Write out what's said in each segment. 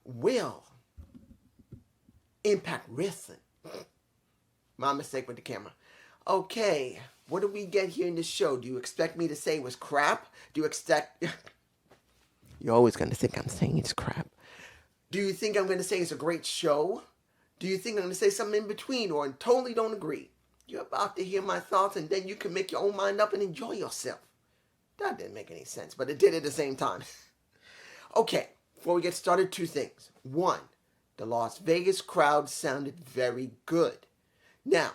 will Impact Wrestling. My mistake with the camera. Okay, what do we get here in the show? Do you expect me to say it was crap? Do you expect... You're always going to think I'm saying it's crap. Do you think I'm going to say it's a great show? Do you think I'm going to say something in between or totally don't agree? You're about to hear my thoughts and then you can make your own mind up and enjoy yourself. That didn't make any sense, but it did at the same time. Okay, before we get started, two things. One, the Las Vegas crowd sounded very good. Now,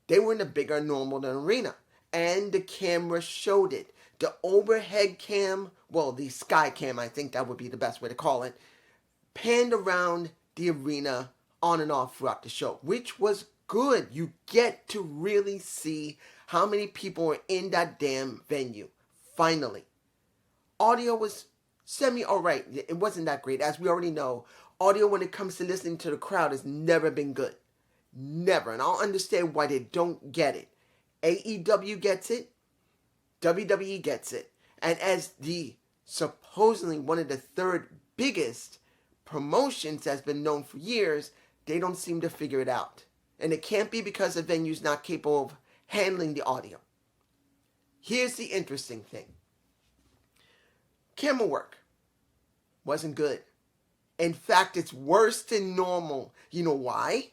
they were in a bigger normal than arena, and the camera showed it. The overhead cam, well, the sky cam, I think that would be the best way to call it, panned around the arena on and off throughout the show, which was good. You get to really see how many people are in that damn venue. Finally. Audio was semi-alright. It wasn't that great. As we already know, audio when it comes to listening to the crowd has never been good. Never. And I'll understand why they don't get it. AEW gets it. WWE gets it. And as the supposedly one of the third biggest promotions that's been known for years, they don't seem to figure it out. And it can't be because the venue's not capable of handling the audio. Here's the interesting thing. Camera work wasn't good. In fact, it's worse than normal. You know why?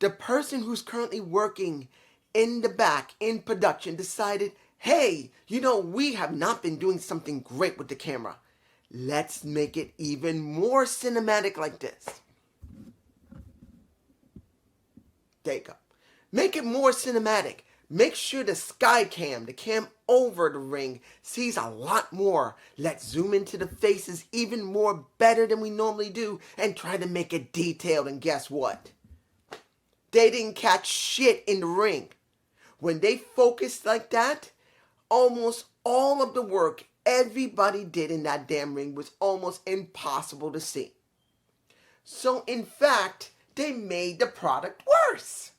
The person who's currently working in the back, in production, decided, hey, we have not been doing something great with the camera. Let's make it even more cinematic like this. There you go. Make it more cinematic. Make sure the sky cam, the cam over the ring, sees a lot more. Let's zoom into the faces even more better than we normally do and try to make it detailed. And guess what? They didn't catch shit in the ring. When they focused like that, almost all of the work everybody did in that damn ring was almost impossible to see. So in fact, they made the product worse.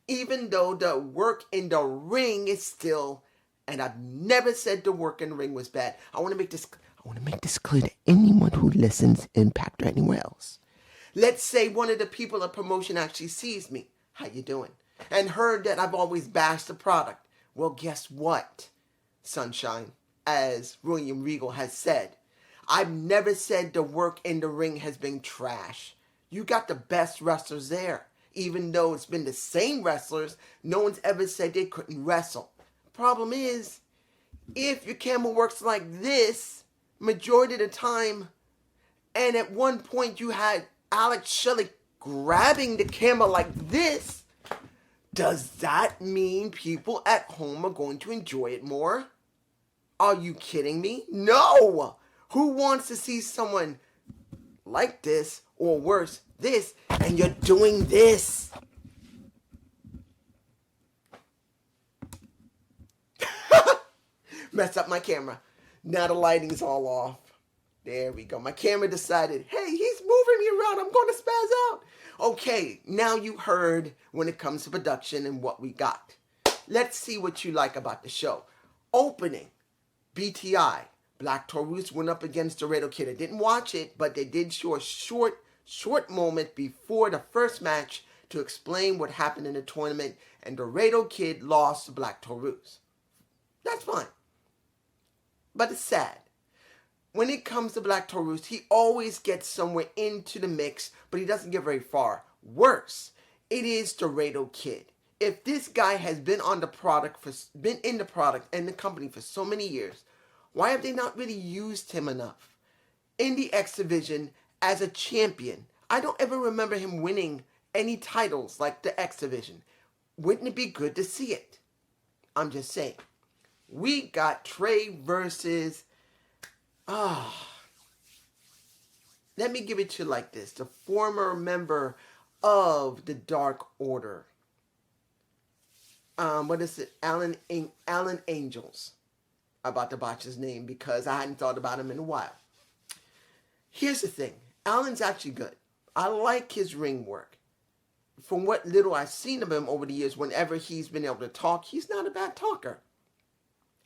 Even though the work in the ring is still, and I've never said the work in the ring was bad. I want to make this clear to anyone who listens Impact or anywhere else. Let's say one of the people at promotion actually sees me. How you doing? And heard that I've always bashed the product. Well, guess what, Sunshine? As William Regal has said, I've never said the work in the ring has been trash. You got the best wrestlers there. Even though it's been the same wrestlers, no one's ever said they couldn't wrestle. Problem is, if your camera works like this, majority of the time, and at one point you had Alex Shelley grabbing the camera like this, does that mean people at home are going to enjoy it more? Are you kidding me? No! Who wants to see someone like this, or worse, this, and you're doing this? Messed up my camera. Now the lighting's all off. There we go. My camera decided, hey, he's moving me around. I'm going to spaz out. Okay, now you heard when it comes to production and what we got. Let's see what you like about the show. Opening, BTI, Black Taurus went up against Laredo Kid. I didn't watch it, but they did show a short moment before the first match to explain what happened in the tournament, and Laredo Kid lost to Black Taurus. That's fine. But it's sad. When it comes to Black Taurus, he always gets somewhere into the mix, but he doesn't get very far. Worse, it is Laredo Kid. If this guy has been in the product and the company for so many years, why have they not really used him enough? In the X Division, as a champion, I don't ever remember him winning any titles like the X Division. Wouldn't it be good to see it? I'm just saying. We got Trey versus... let me give it to you like this. The former member of the Dark Order. What is it? Alan Angels. I'm about to botch his name because I hadn't thought about him in a while. Here's the thing. Alan's actually good. I like his ring work. From what little I've seen of him over the years, whenever he's been able to talk, he's not a bad talker.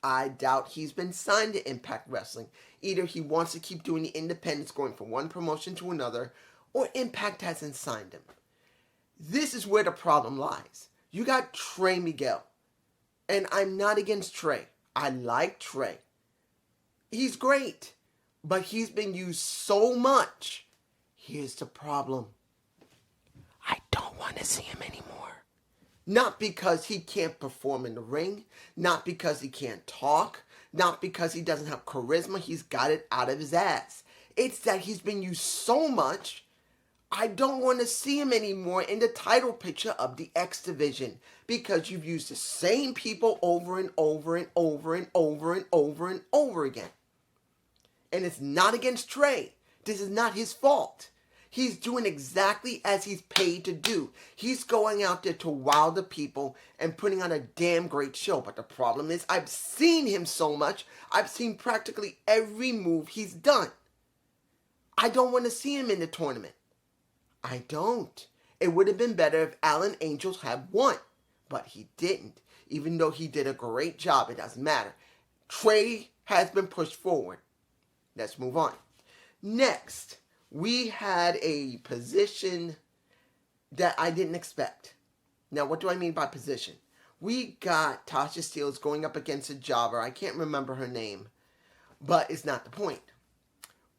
I doubt he's been signed to Impact Wrestling. Either he wants to keep doing the independents, going from one promotion to another, or Impact hasn't signed him. This is where the problem lies. You got Trey Miguel. And I'm not against Trey. I like Trey. He's great. But he's been used so much. Here's the problem. I don't want to see him anymore. Not because he can't perform in the ring. Not because he can't talk. Not because he doesn't have charisma. He's got it out of his ass. It's that he's been used so much. I don't want to see him anymore in the title picture of the X Division, because you've used the same people over and over and over and over and over and over again. And it's not against Trey. This is not his fault. He's doing exactly as he's paid to do. He's going out there to wow the people and putting on a damn great show. But the problem is, I've seen him so much. I've seen practically every move he's done. I don't want to see him in the tournament. I don't. It would have been better if Alan Angels had won, but he didn't. Even though he did a great job, it doesn't matter. Trey has been pushed forward. Let's move on. Next, we had a position that I didn't expect. Now, what do I mean by position? We got Tasha Steelz going up against a jobber. I can't remember her name, but it's not the point.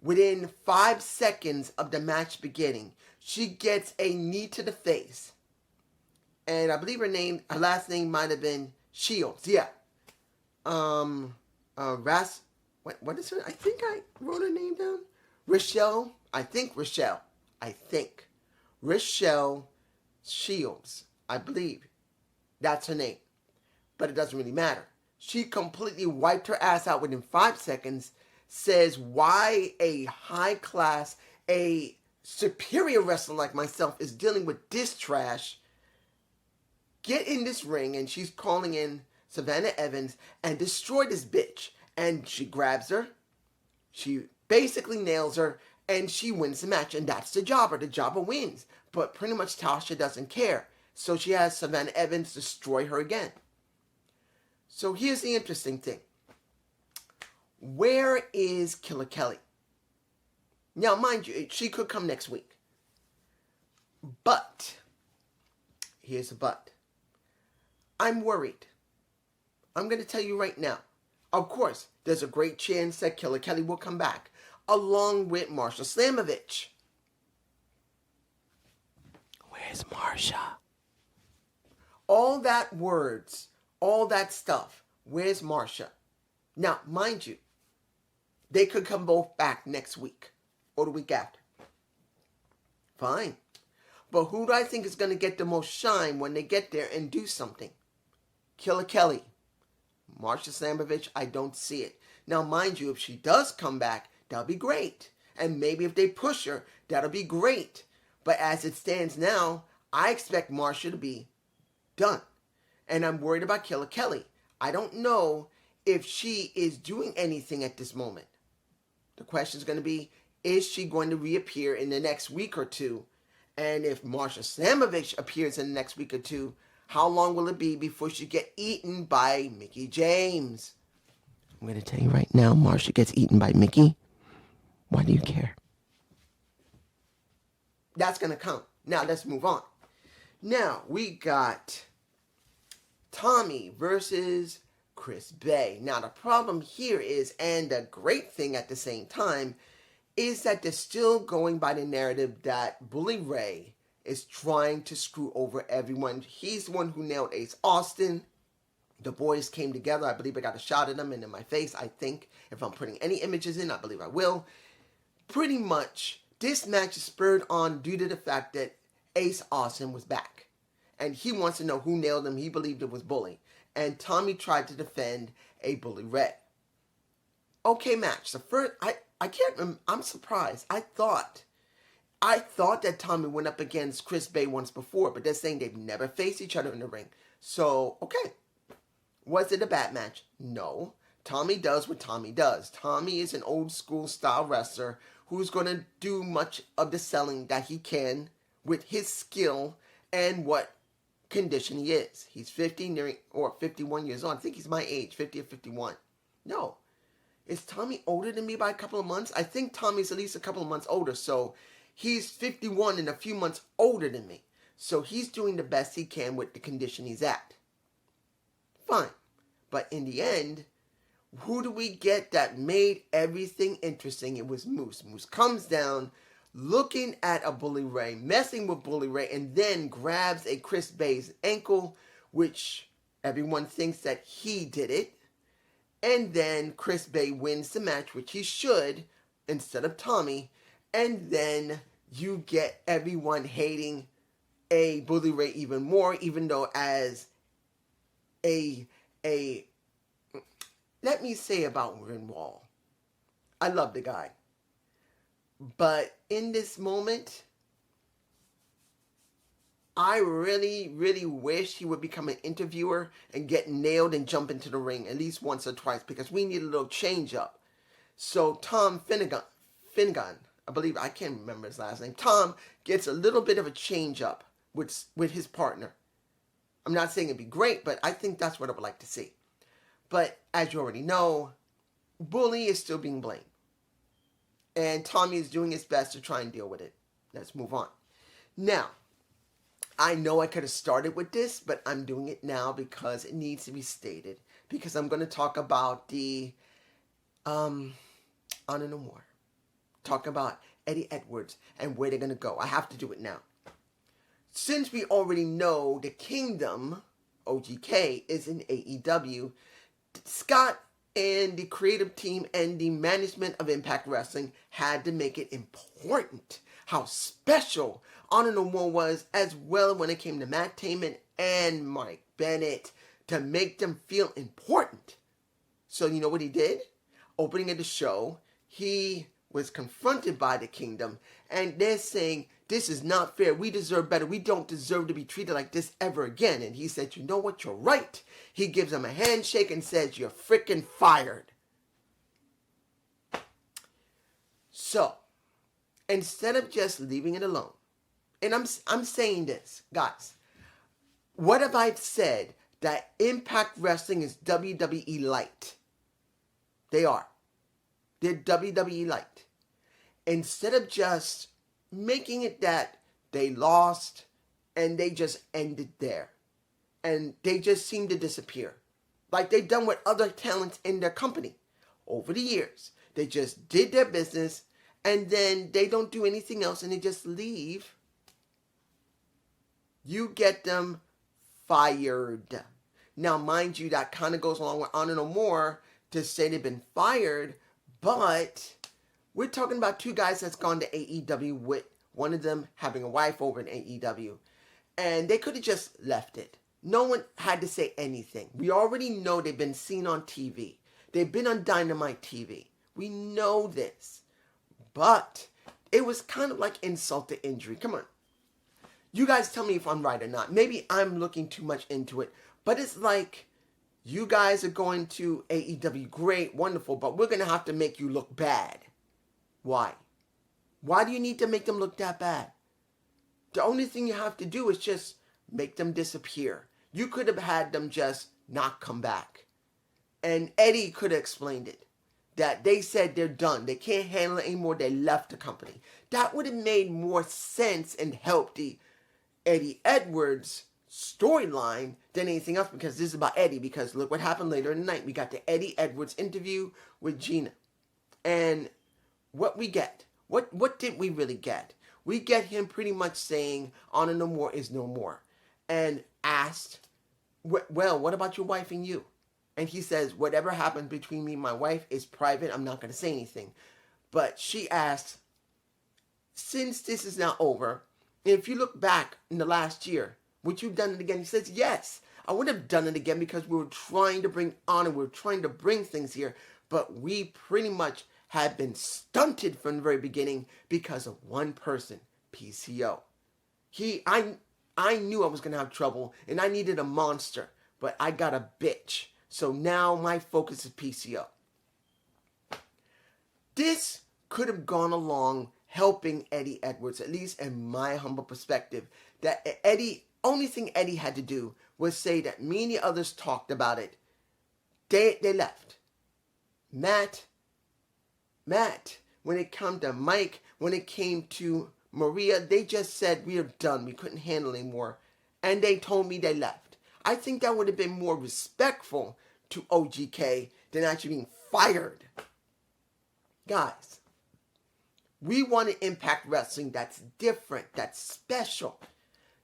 Within 5 seconds of the match beginning, she gets a knee to the face. And I believe her last name might have been Shields. Yeah. What is her? I think I wrote her name down. Rochelle. Rochelle Shields. I believe. That's her name. But it doesn't really matter. She completely wiped her ass out within 5 seconds. Says why a high class, a superior wrestler like myself is dealing with this trash. Get in this ring, and she's calling in Savannah Evans and destroy this bitch. And she grabs her, she basically nails her, and she wins the match. And that's the jobber. The jobber wins. But pretty much Tasha doesn't care. So she has Savannah Evans destroy her again. So here's the interesting thing. Where is Killer Kelly? Now, mind you, she could come next week. But, here's the but. I'm worried. I'm going to tell you right now. Of course, there's a great chance that Killer Kelly will come back, along with Marsha Slamovich. Where's Marsha? All that words, all that stuff. Where's Marsha? Now, mind you, they could come both back next week or the week after. Fine. But who do I think is going to get the most shine when they get there and do something? Killer Kelly. Marsha Slamovich, I don't see it. Now, mind you, if she does come back, that'll be great. And maybe if they push her, that'll be great. But as it stands now, I expect Marsha to be done. And I'm worried about Killer Kelly. I don't know if she is doing anything at this moment. The question is going to be, is she going to reappear in the next week or two? And if Marsha Slamovich appears in the next week or two, how long will it be before she gets eaten by Mickie James? I'm going to tell you right now, Marsha gets eaten by Mickie. Why do you care? That's going to come. Now, let's move on. Now, we got Tommy versus Chris Bay. Now, the problem here is, and the great thing at the same time, is that they're still going by the narrative that Bully Ray is trying to screw over everyone. He's the one who nailed Ace Austin. The boys came together. I believe I got a shot at them and in my face, I think. If I'm putting any images in, I believe I will. Pretty much, this match is spurred on due to the fact that Ace Austin was back. And he wants to know who nailed him. He believed it was Bully. And Tommy tried to defend a Bully Ray. Okay, match. The first, I can't remember. I'm surprised. I thought that Tommy went up against Chris Bay once before, but they're saying they've never faced each other in the ring. So, okay. Was it a bad match? No. Tommy does what Tommy does. Tommy is an old school style wrestler who's going to do much of the selling that he can with his skill and what condition he is. He's 50 or 51 years old. I think he's my age, 50 or 51. No. Is Tommy older than me by a couple of months? I think Tommy's at least a couple of months older. So he's 51 and a few months older than me. So he's doing the best he can with the condition he's at. Fine. But in the end, who do we get that made everything interesting? It was Moose. Moose comes down, looking at a Bully Ray, messing with Bully Ray, and then grabs a Chris Bay's ankle, which everyone thinks that he did it. And then Chris Bay wins the match, which he should, instead of Tommy. And then you get everyone hating a Bully Ray even more, even though as let me say about Renwall, I love the guy. But in this moment, I really, really wish he would become an interviewer and get nailed and jump into the ring at least once or twice, because we need a little change up. So Tom Finnegan, I believe, I can't remember his last name. Tom gets a little bit of a change up with his partner. I'm not saying it'd be great, but I think that's what I would like to see. But as you already know, Bully is still being blamed. And Tommy is doing his best to try and deal with it. Let's move on. Now, I know I could have started with this, but I'm doing it now because it needs to be stated. Because I'm going to talk about the Honor No More. Talk about Eddie Edwards and where they're going to go. I have to do it now. Since we already know the Kingdom, OGK, is in AEW, Scott and the creative team and the management of Impact Wrestling had to make it important how special Honor No More was, as well when it came to Matt Damon and Mike Bennett, to make them feel important. So you know what he did? Opening of the show, he was confronted by the Kingdom, and they're saying, this is not fair. We deserve better. We don't deserve to be treated like this ever again. And he said, you know what? You're right. He gives them a handshake and says, you're freaking fired. So, instead of just leaving it alone, and I'm saying this, guys, what have I said? That Impact Wrestling is WWE Light. They are. They're WWE Light. Instead of just making it that they lost and they just ended there, and they just seem to disappear, like they've done with other talents in their company over the years. They just did their business and then they don't do anything else and they just leave. You get them fired. Now, mind you, that kind of goes along with Honor No More to say they've been fired, but we're talking about two guys that's gone to AEW, with one of them having a wife over in AEW. And they could have just left it. No one had to say anything. We already know they've been seen on TV. They've been on Dynamite TV. We know this. But it was kind of like insult to injury. Come on. You guys tell me if I'm right or not. Maybe I'm looking too much into it. But it's like, you guys are going to AEW. Great, wonderful. But we're going to have to make you look bad. Why? Why do you need to make them look that bad? The only thing you have to do is just make them disappear. You could have had them just not come back. And Eddie could have explained it. That they said they're done. They can't handle it anymore. They left the company. That would have made more sense and helped the Eddie Edwards storyline than anything else, because this is about Eddie. Because look what happened later in the night. We got the Eddie Edwards interview with Gina. And what we get? What did we really get? We get him pretty much saying Honor No More is no more. And asked, well, what about your wife and you? And he says, whatever happened between me and my wife is private. I'm not going to say anything. But she asks, since this is now over, if you look back in the last year, would you have done it again? He says, yes, I would have done it again, because we were trying to bring honor. We were trying to bring things here. But we pretty much had been stunted from the very beginning because of one person, PCO. I knew I was going to have trouble, and I needed a monster, but I got a bitch. So now my focus is PCO. This could have gone along helping Eddie Edwards, at least in my humble perspective. That only thing Eddie had to do was say that me and the others talked about it. They left. Matt, when it came to Mike, when it came to Maria, they just said, we are done. We couldn't handle anymore. And they told me they left. I think that would have been more respectful to OGK than actually being fired. Guys, we want an Impact Wrestling that's different, that's special.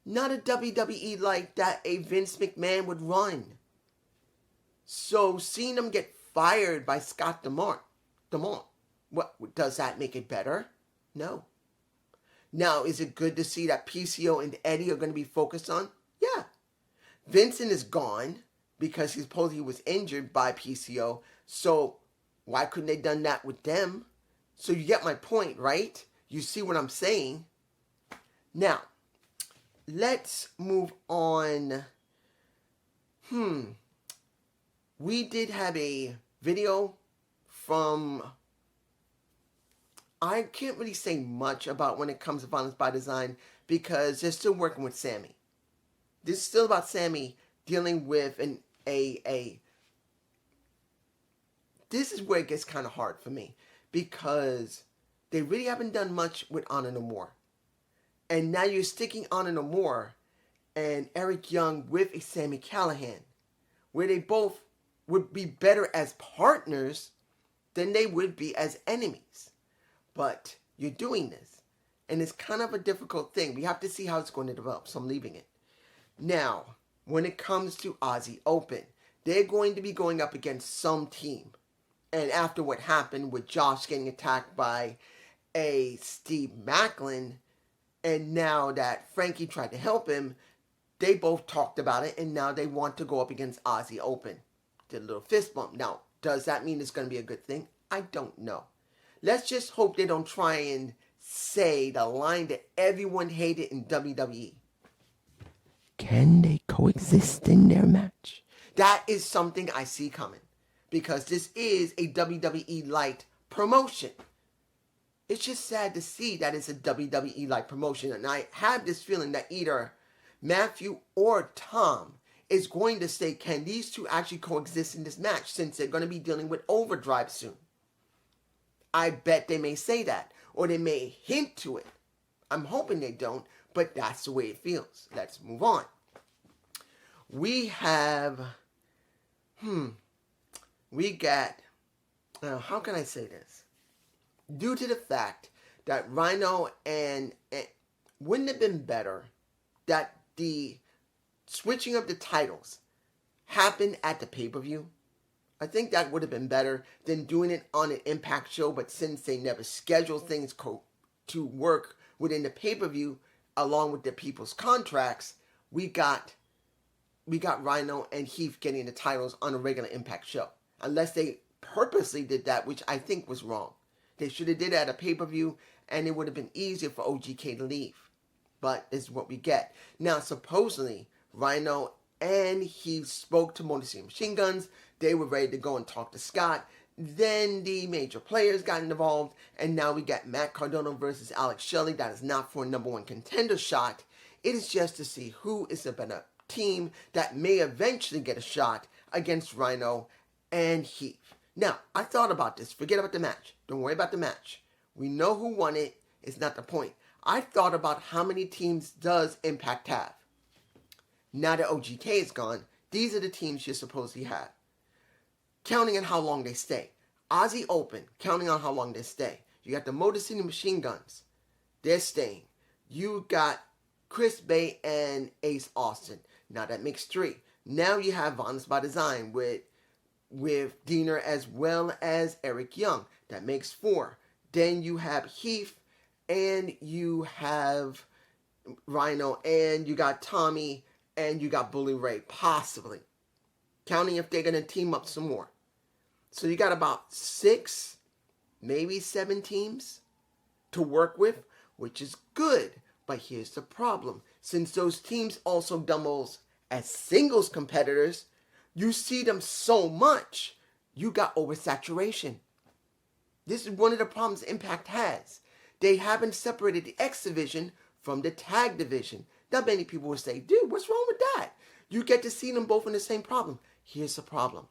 Not a WWE like that a Vince McMahon would run. So seeing them get fired by Scott Demont, what does that make it better? No. Now, is it good to see that PCO and Eddie are going to be focused on? Yeah. Vincent is gone because he was injured by PCO. So why couldn't they done that with them? So you get my point, right? You see what I'm saying? Now, let's move on. We did have a video from... I can't really say much about when it comes to Violence by Design because they're still working with Sammy. This is still about Sammy dealing with This is where it gets kind of hard for me because they really haven't done much with Honor No More. And now you're sticking Honor No More and Eric Young with a Sami Callihan, where they both would be better as partners than they would be as enemies. But you're doing this, and it's kind of a difficult thing. We have to see how it's going to develop, so I'm leaving it. Now, when it comes to Aussie Open, they're going to be going up against some team. And after what happened with Josh getting attacked by a Steve Macklin, and now that Frankie tried to help him, they both talked about it, and now they want to go up against Aussie Open. Did a little fist bump. Now, does that mean it's going to be a good thing? I don't know. Let's just hope they don't try and say the line that everyone hated in WWE. Can they coexist in their match? That is something I see coming. Because this is a WWE Light promotion. It's just sad to see that it's a WWE Light promotion. And I have this feeling that either Matthew or Tom is going to say, can these two actually coexist in this match since they're going to be dealing with Overdrive soon? I bet they may say that, or they may hint to it. I'm hoping they don't, but that's the way it feels. Let's move on. We have, we got, how can I say this? Due to the fact that Rhino and wouldn't it have been better that the switching of the titles happened at the pay-per-view? I think that would have been better than doing it on an Impact show, but since they never scheduled things to work within the pay-per-view along with the people's contracts, we got Rhino and Heath getting the titles on a regular Impact show. Unless they purposely did that, which I think was wrong. They should have did it at a pay-per-view, and it would have been easier for OGK to leave. But this is what we get. Now, supposedly, Rhino and Heath spoke to Motor City Machine Guns. They were ready to go and talk to Scott. Then the major players got involved, and now we got Matt Cardona versus Alex Shelley. That is not for a number one contender shot. It is just to see who is a better team that may eventually get a shot against Rhino and Heath. Now, I thought about this. Forget about the match. Don't worry about the match. We know who won it. It's not the point. I thought about how many teams does Impact have. Now that OGK is gone, these are the teams you're supposed to have. Counting on how long they stay. Aussie Open, counting on how long they stay. You got the Motor City Machine Guns. They're staying. You got Chris Bay and Ace Austin. Now that makes 3. Now you have Violence by Design with Diener as well as Eric Young. That makes 4. Then you have Heath and you have Rhino and you got Tommy and you got Bully Ray, possibly. Counting if they're going to team up some more. So you got about 6, maybe 7 teams to work with, which is good. But here's the problem. Since those teams also doubles as singles competitors, you see them so much, you got oversaturation. This is one of the problems Impact has. They haven't separated the X division from the tag division. Now many people will say, dude, what's wrong with that? You get to see them both in the same problem. Here's the problem.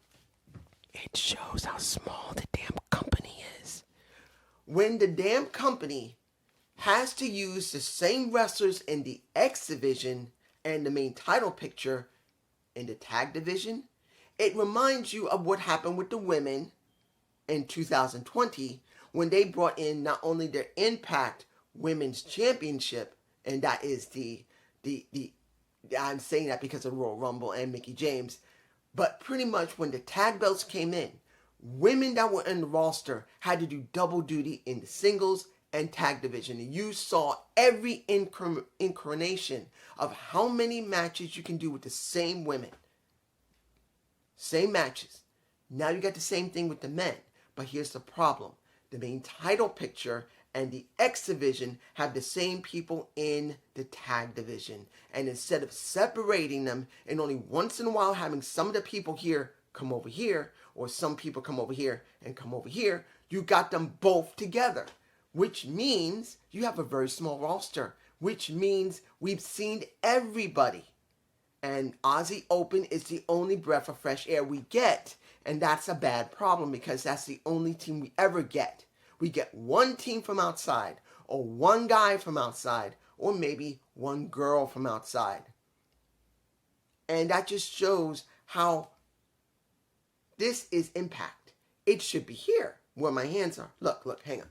It shows how small the damn company is. When the damn company has to use the same wrestlers in the X division and the main title picture in the tag division, it reminds you of what happened with the women in 2020 when they brought in not only their Impact Women's Championship, and that is the I'm saying that because of Royal Rumble and Mickie James, but pretty much when the tag belts came in, women that were in the roster had to do double duty in the singles and tag division. And you saw every incarnation of how many matches you can do with the same women. Same matches. Now you got the same thing with the men. But here's the problem. The main title picture and the X division have the same people in the tag division. And instead of separating them and only once in a while having some of the people here come over here, or some people come over here and come over here, you got them both together. Which means you have a very small roster. Which means we've seen everybody. And Aussie Open is the only breath of fresh air we get. And that's a bad problem because that's the only team we ever get. We get one team from outside, or one guy from outside, or maybe one girl from outside. And that just shows how this is Impact. It should be here where my hands are. Look, hang on.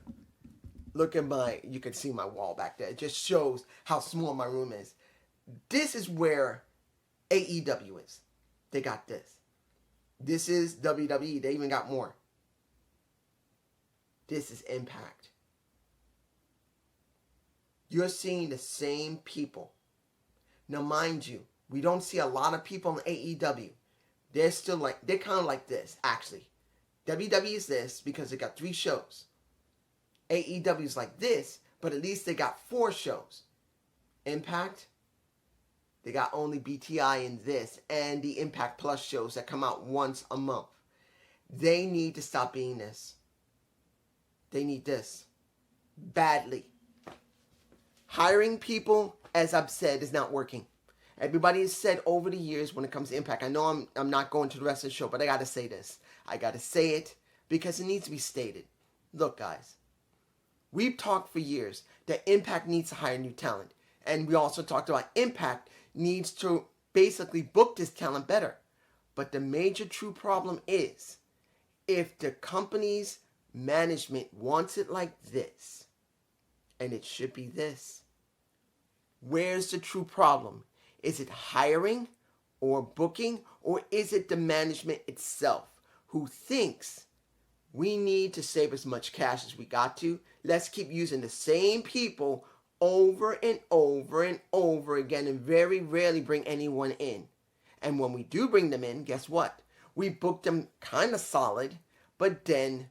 Look at you can see my wall back there. It just shows how small my room is. This is where AEW is. They got this. This is WWE. They even got more. This is Impact. You're seeing the same people. Now, mind you, we don't see a lot of people in AEW. They're kind of like this, actually. WWE is this because they got 3 shows. AEW is like this, but at least they got 4 shows. Impact, they got only BTI in this and the Impact Plus shows that come out once a month. They need to stop being this. They need this badly. Hiring people, as I've said, is not working. Everybody has said over the years when it comes to Impact. I know I'm not going to the rest of the show, but I got to say this. I got to say it because it needs to be stated. Look, guys. We've talked for years that Impact needs to hire new talent. And we also talked about Impact needs to basically book this talent better. But the major true problem is if the company's management wants it like this, and it should be this, where's the true problem? Is it hiring or booking, or is it the management itself who thinks we need to save as much cash as we got to? Let's keep using the same people over and over and over again and very rarely bring anyone in. And when we do bring them in, guess what? We book them kind of solid, but then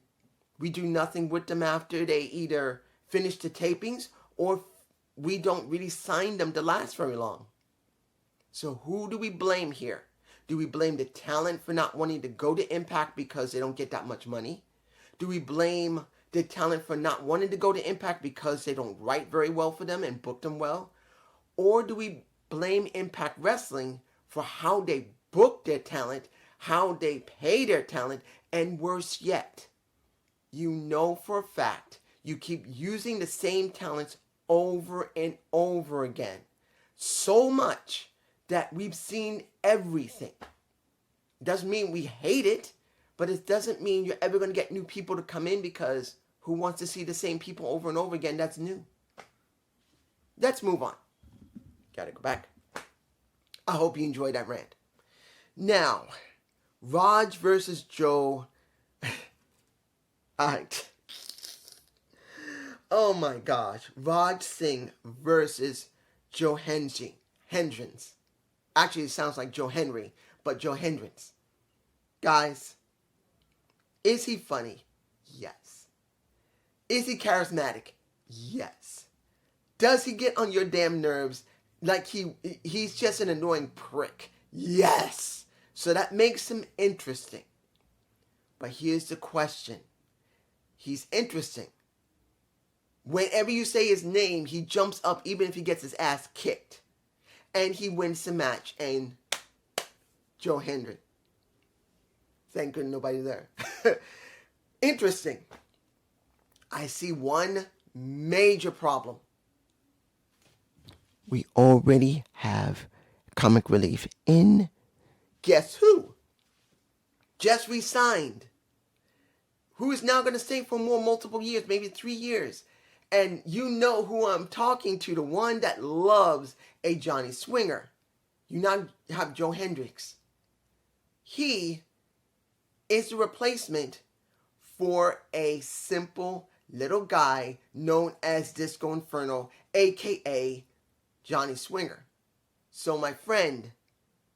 we do nothing with them after they either finish the tapings or we don't really sign them to last very long. So who do we blame here? Do we blame the talent for not wanting to go to Impact because they don't get that much money? Do we blame the talent for not wanting to go to Impact because they don't write very well for them and book them well? Or do we blame Impact Wrestling for how they book their talent, how they pay their talent, and worse yet, you know for a fact you keep using the same talents over and over again. So much that we've seen everything. Doesn't mean we hate it, but it doesn't mean you're ever going to get new people to come in because who wants to see the same people over and over again? That's new. Let's move on. Gotta go back. I hope you enjoyed that rant. Now, Raj versus Joe. Oh my gosh. Raj Singh versus Joe Hendricks. Actually, it sounds like Joe Henry, but Joe Hendricks. Guys, is he funny? Yes. Is he charismatic? Yes. Does he get on your damn nerves like he's just an annoying prick? Yes. So that makes him interesting. But here's the question. He's interesting. Whenever you say his name, he jumps up even if he gets his ass kicked. And he wins the match. And Joe Hendry. Thank goodness nobody there. Interesting. I see one major problem. We already have comic relief in. Guess who? Just resigned. Who is now going to stay for more multiple years, maybe 3 years. And you know who I'm talking to, the one that loves a Johnny Swinger. You now have Joe Hendricks. He is the replacement for a simple little guy known as Disco Inferno, aka Johnny Swinger. So my friend,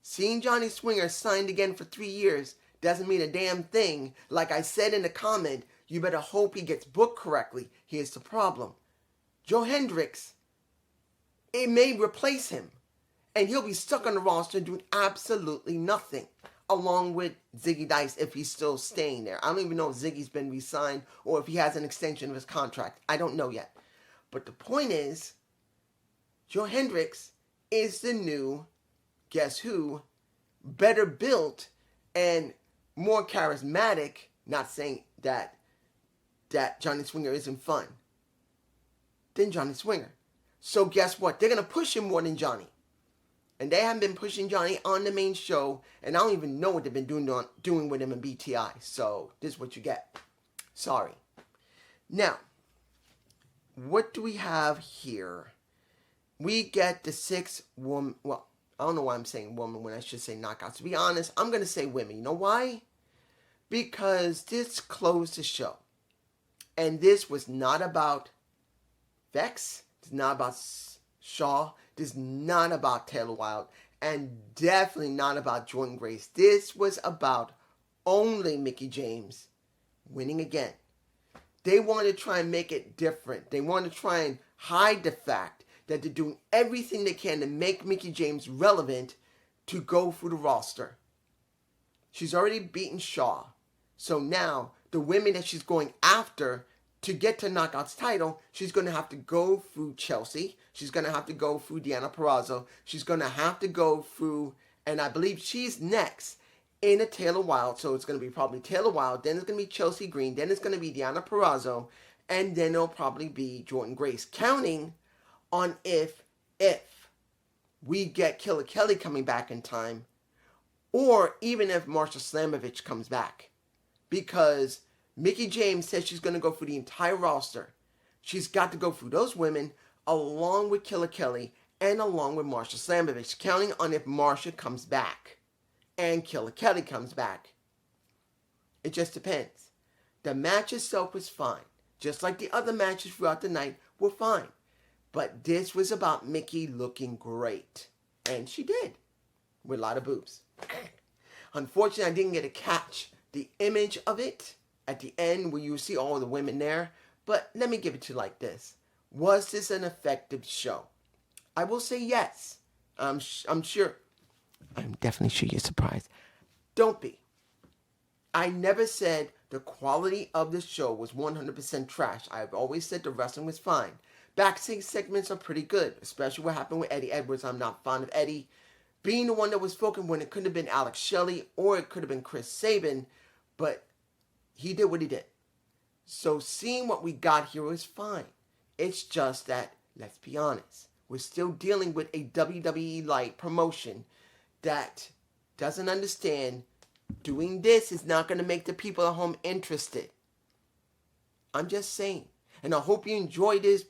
seeing Johnny Swinger signed again for 3 years doesn't mean a damn thing. Like I said in the comment, you better hope he gets booked correctly. Here's the problem. Joe Hendricks, it may replace him. And he'll be stuck on the roster doing absolutely nothing. Along with Ziggy Dice if he's still staying there. I don't even know if Ziggy's been re-signed or if he has an extension of his contract. I don't know yet. But the point is, Joe Hendricks is the new, guess who, better built and more charismatic, not saying that Johnny Swinger isn't fun, than Johnny Swinger. So guess what? They're going to push him more than Johnny. And they haven't been pushing Johnny on the main show, and I don't even know what they've been doing with him in BTI. So this is what you get. Sorry. Now, what do we have here? We get the 6 woman. Well, I don't know why I'm saying woman when I should say knockouts. To be honest, I'm going to say women. You know why? Because this closed the show. And this was not about Vex. It's not about Shaw. This is not about Taylor Wilde. And definitely not about Jordynne Grace. This was about only Mickie James winning again. They want to try and make it different. They want to try and hide the fact that they're doing everything they can to make Mickie James relevant to go through the roster. She's already beaten Shaw. So now, the women that she's going after to get to Knockouts title, she's going to have to go through Chelsea. She's going to have to go through Deonna Purrazzo. She's going to have to go through, and I believe she's next in a Taylor Wilde. So it's going to be probably Taylor Wilde. Then it's going to be Chelsea Green. Then it's going to be Deonna Purrazzo. And then it'll probably be Jordynne Grace. Counting on if we get Killer Kelly coming back in time, or even if Marsha Slamovich comes back. Because Mickie James says she's going to go through the entire roster. She's got to go through those women along with Killer Kelly and along with Marsha Slamovich, counting on if Marsha comes back and Killer Kelly comes back. It just depends. The match itself was fine. Just like the other matches throughout the night were fine. But this was about Mickie looking great. And she did. With a lot of boobs. Unfortunately, I didn't get to catch the image of it at the end where you see all the women there. But let me give it to you like this. Was this an effective show? I will say yes. I'm sure. I'm definitely sure you're surprised. Don't be. I never said the quality of the show was 100% trash. I've always said the wrestling was fine. Backstage segments are pretty good, especially what happened with Eddie Edwards. I'm not fond of Eddie being the one that was spoken when it could have been Alex Shelley or it could have been Chris Sabin, but he did what he did. So seeing what we got here was fine. It's just that, let's be honest, we're still dealing with a WWE-like promotion that doesn't understand doing this is not going to make the people at home interested. I'm just saying. And I hope you enjoy this.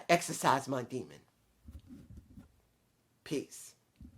Exercise my demon. Peace.